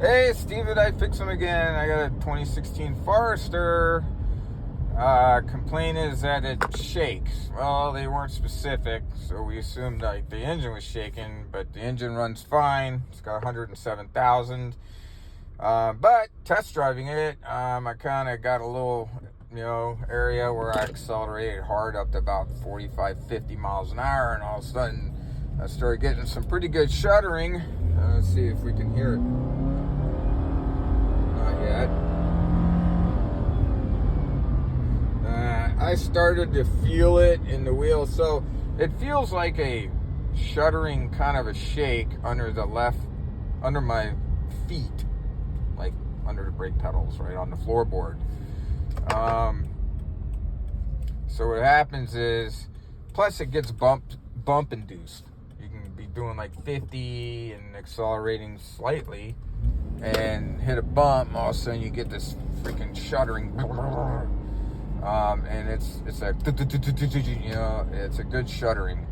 Hey, Steven, I fix them again. I got a 2016 Forester. Complaint is that it shakes. Well, they weren't specific, so we assumed like the engine was shaking, but the engine runs fine. It's got 107,000. But test driving it, I kind of got a little, area where I accelerated hard up to about 45, 50 miles an hour, and all of a sudden I started getting some pretty good shuddering. Let's see if we can hear it. Not yet. I started to feel it in the wheel, so it feels like a shuddering kind of a shake under my feet, like under the brake pedals, right on the floorboard. So what happens is, plus it gets bump induced. You can be doing like 50 and accelerating slightly and hit a bump, and all of a sudden you get this freaking shuddering. And it's a it's a good shuddering,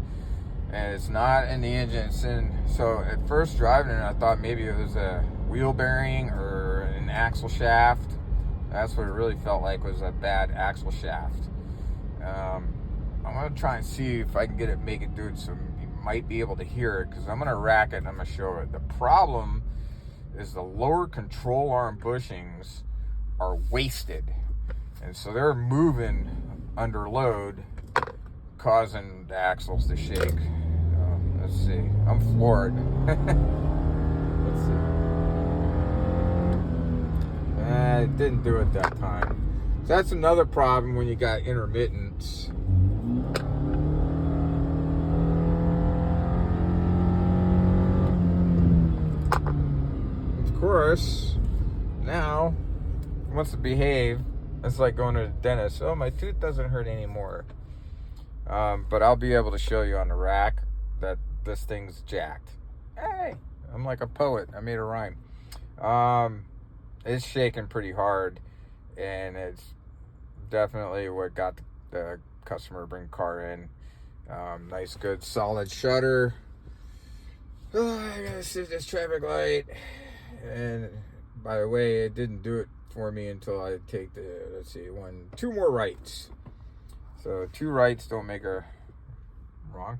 and it's not in the engine. It's in. So at first driving it, I thought maybe it was a wheel bearing or an axle shaft. That's what it really felt like, was a bad axle shaft. I'm gonna try and see if I can make it do it, so you might be able to hear it, because I'm gonna rack it and I'm gonna show it. The problem is the lower control arm bushings are wasted, and so they're moving under load, causing the axles to shake. Let's see. I'm floored. Let's see. It didn't do it that time. So that's another problem when you got intermittents. Of course, now it wants to behave. It's like going to the dentist. Oh, my tooth doesn't hurt anymore. But I'll be able to show you on the rack that this thing's jacked. Hey, I'm like a poet. I made a rhyme. It's shaking pretty hard, and it's definitely what got the customer to bring the car in. Nice, good, solid shudder. Oh, I gotta sit this traffic light. And by the way, it didn't do it for me until I take two more rights. So 2 rights don't make a wrong.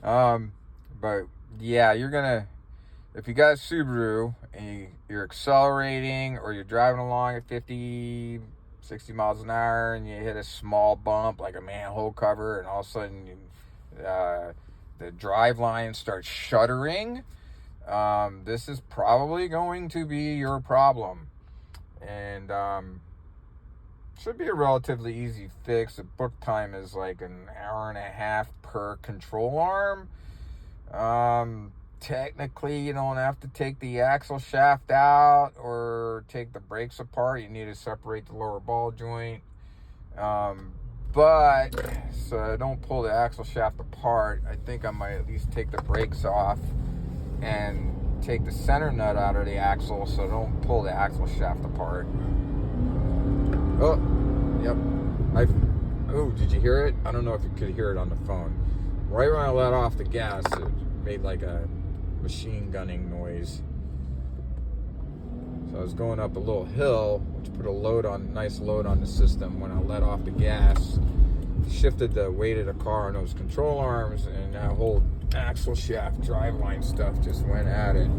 But yeah, if you got a Subaru and you're accelerating, or you're driving along at 50, 60 miles an hour, and you hit a small bump like a manhole cover, and all of a sudden the drive line starts shuddering, this is probably going to be your problem. And should be a relatively easy fix. The book time is like an hour and a half per control arm. Technically, you don't have to take the axle shaft out or take the brakes apart. You need to separate the lower ball joint. But so don't pull the axle shaft apart. I think I might at least take the brakes off and take the center nut out of the axle, so don't pull the axle shaft apart. Oh, yep. Oh, did you hear it? I don't know if you could hear it on the phone. Right when I let off the gas, it made like a machine gunning noise. So I was going up a little hill, which put a nice load on the system. When I let off the gas, shifted the weight of the car on those control arms, and that whole axle shaft driveline stuff just went at it.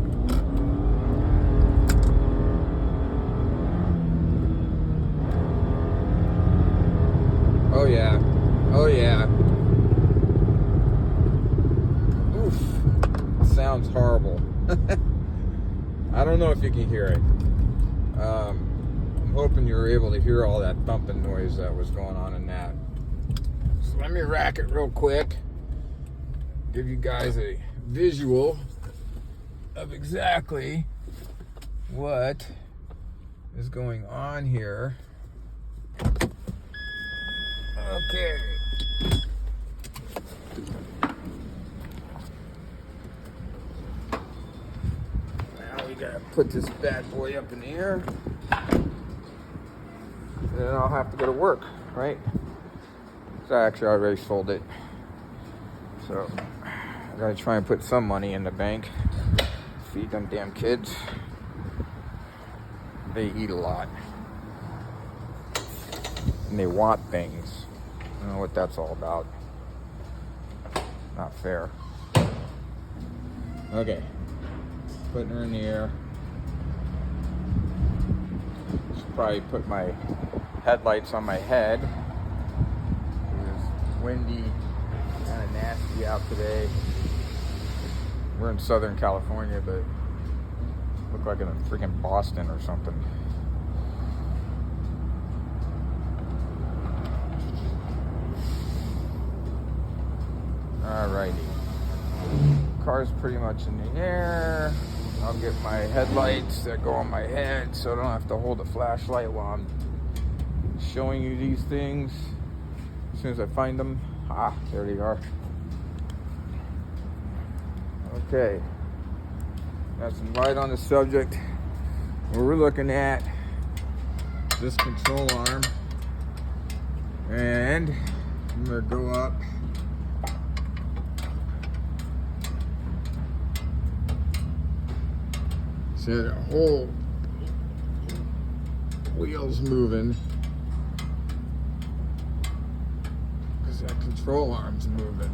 Oh yeah. Oh yeah. Oof. Sounds horrible. I don't know if you can hear it. I'm hoping you were able to hear all that thumping noise that was going on in that. So let me rack it real quick. Give you guys a visual of exactly what is going on here. Okay. Now we gotta put this bad boy up in the air. And then I'll have to go to work, right? So actually I already sold it. So I gotta try and put some money in the bank feed them damn kids. They eat a lot. And they want things. I don't know what that's all about. Not fair. Okay. Putting her in the air. Should probably put my headlights on my head. It's windy, kind of nasty out today. We're in Southern California, but look like in a freaking Boston or something. Alrighty. Car's pretty much in the air. I'll get my headlights that go on my head so I don't have to hold a flashlight while I'm showing you these things. As soon as I find them, there they are. Okay, got some light on the subject. We're looking at this control arm, and I'm gonna go up. See, the whole wheel's moving because that control arm's moving.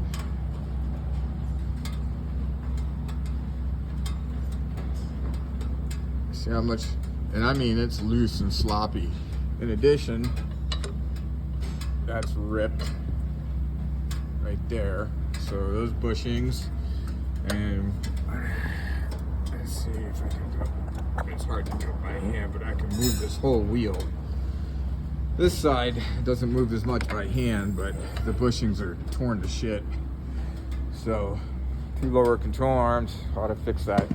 See how much, and I mean it's loose and sloppy. In addition, that's ripped right there. So those bushings, and let's see if I can do it. It's hard to do it by hand, but I can move this whole wheel. This side doesn't move as much by hand, but the bushings are torn to shit. So 2 lower control arms ought to fix that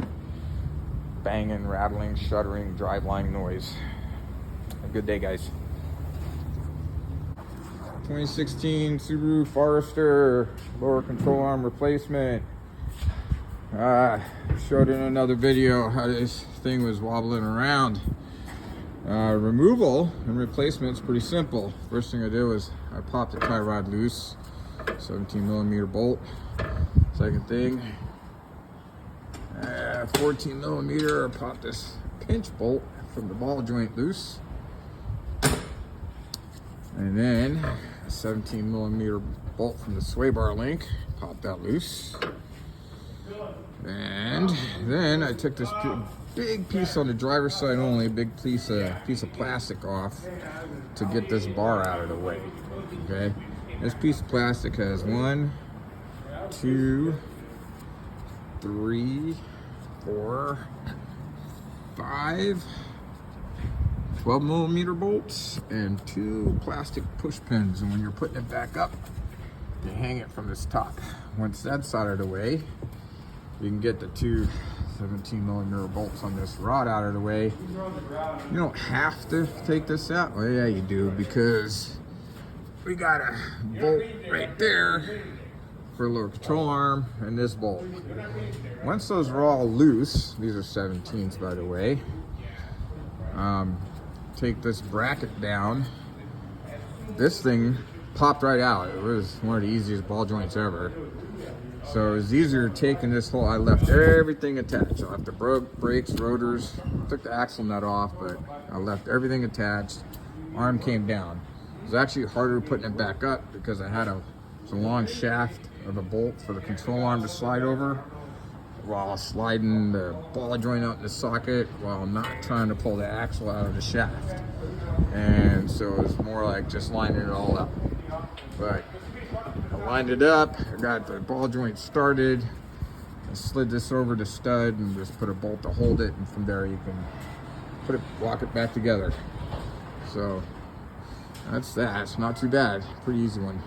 banging, rattling, shuddering, driveline noise. Have a good day, guys. 2016 Suburu Forester lower control arm replacement. Showed in another video how this thing was wobbling around. Removal and replacement is pretty simple. First thing I did was I popped the tie rod loose, 17mm bolt. Second thing, 14mm, I popped this pinch bolt from the ball joint loose. And then a 17mm bolt from the sway bar link, popped that loose. And then I took this big piece on the driver's side only, big piece of plastic off to get this bar out of the way. Okay, this piece of plastic has 1, 2, 3, 4, 5 12mm bolts and 2 plastic push pins. And when you're putting it back up, you hang it from this top. Once that's out of the way, you can get the 2 17mm bolts on this rod out of the way. You don't have to take this out. Well, yeah, you do, because we got a bolt right there for a lower control arm and this bolt. Once those are all loose, these are 17s by the way, take this bracket down. This thing popped right out. It was one of the easiest ball joints ever. So it was easier taking this whole, I left everything attached. I left the brakes, rotors, took the axle nut off, but I left everything attached. Arm came down. It was actually harder putting it back up because I had a long shaft of a bolt for the control arm to slide over while sliding the ball joint out in the socket while not trying to pull the axle out of the shaft. And so it was more like just lining it all up. But I lined it up, I got the ball joint started, I slid this over the stud and just put a bolt to hold it, and from there you can lock it back together. So that's that. It's not too bad. Pretty easy one.